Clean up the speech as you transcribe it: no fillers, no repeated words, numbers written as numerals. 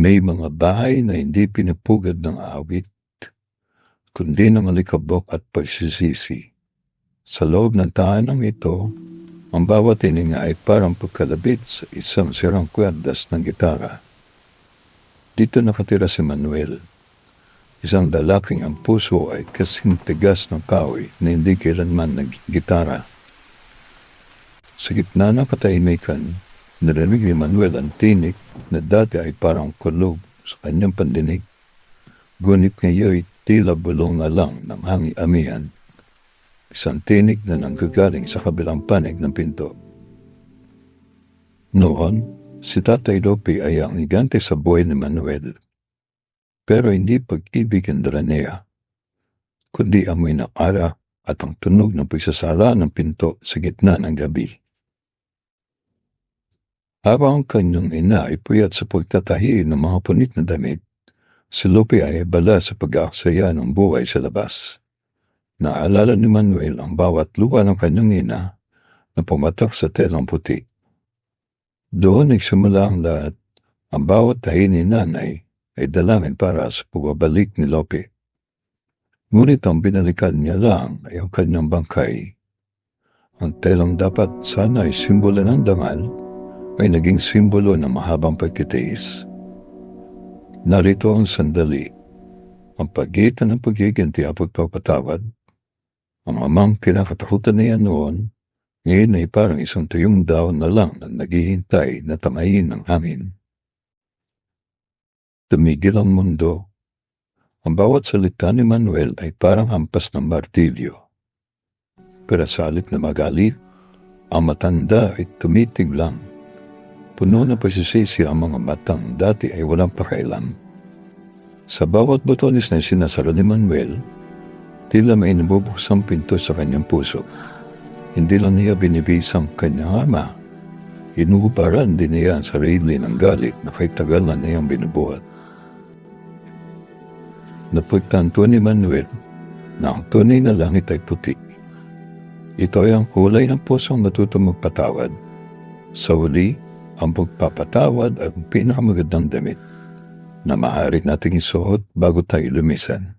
May mga bahay na hindi pinupugad ng awit, kundi ng alikabok at pagsisisi. Sa loob ng tahanang ito, ang bawat hininga ay parang pagkalabit sa isang sirang kwerdas ng gitara. Dito nakatira si Manuel, isang lalaking ang puso ay kasing tigas ng kahoy na hindi kailanman nag-gitara. Sa gitna ng katahimikan, narinig ni Manuel ang tinig na dati ay parang kulog sa kanyang pandinig. Ngunit ngayon tila bulong na lang ng hangi-amihan. Isang tinig na nanggagaling sa kabilang panig ng pinto. Noon, si Tatay Lope ay ang higante sa buhay ni Manuel. Pero hindi pag-ibig ang dala niya, kundi amoy ng ara at ang tunog ng pagsasara ng pinto sa gitna ng gabi. Habang ang kanyang ina ay puyat sa pagtatahi ng mga punit na damit, si Lope ay abala sa pag-aaksaya ng buhay sa labas. Naalala ni Manuel ang bawat luha ng kanyang ina na pumatak sa telang puti. Doon nagsimula ang lahat. Ang bawat tahi ni nanay ay dalangin para sa pagbabalik ni Lope. Ngunit ang binalikan niya lang ay ang kanyang bangkay. Ang telang dapat sana ay simbolo ng dangal ay naging simbolo ng mahabang pagtitiis. Narito ang sandali, ang pagitan ng paghiganti at pagpapatawad. Ang amang kinakatakutan niya noon, ngayon ay parang isang tuyong daon na lang na naghihintay na tamayin ng hangin. Tumigil ang mundo. Ang bawat salita ni Manuel ay parang hampas ng martilyo. Pero sa halip na magalit, ang matanda ay tumitig lang. Puno na pagsisisi ang mga matang dati ay walang pakailam. Sa bawat botones na sinasara ni Manuel, tila may nabubuksang pinto sa kanyang puso. Hindi lang niya binibisang kanyang ama, inuuparan din niya ang sarili ng galit na kay tagal na niyang binubuhat. Napagtanto ni Manuel na ang tunay na langit ay puti. Ito ay ang kulay ng pusong natutong magpatawad. Sa huli, ang pagpapatawad ay ang pinakamagandang damit na maaari nating isuot bago tayo lumisan.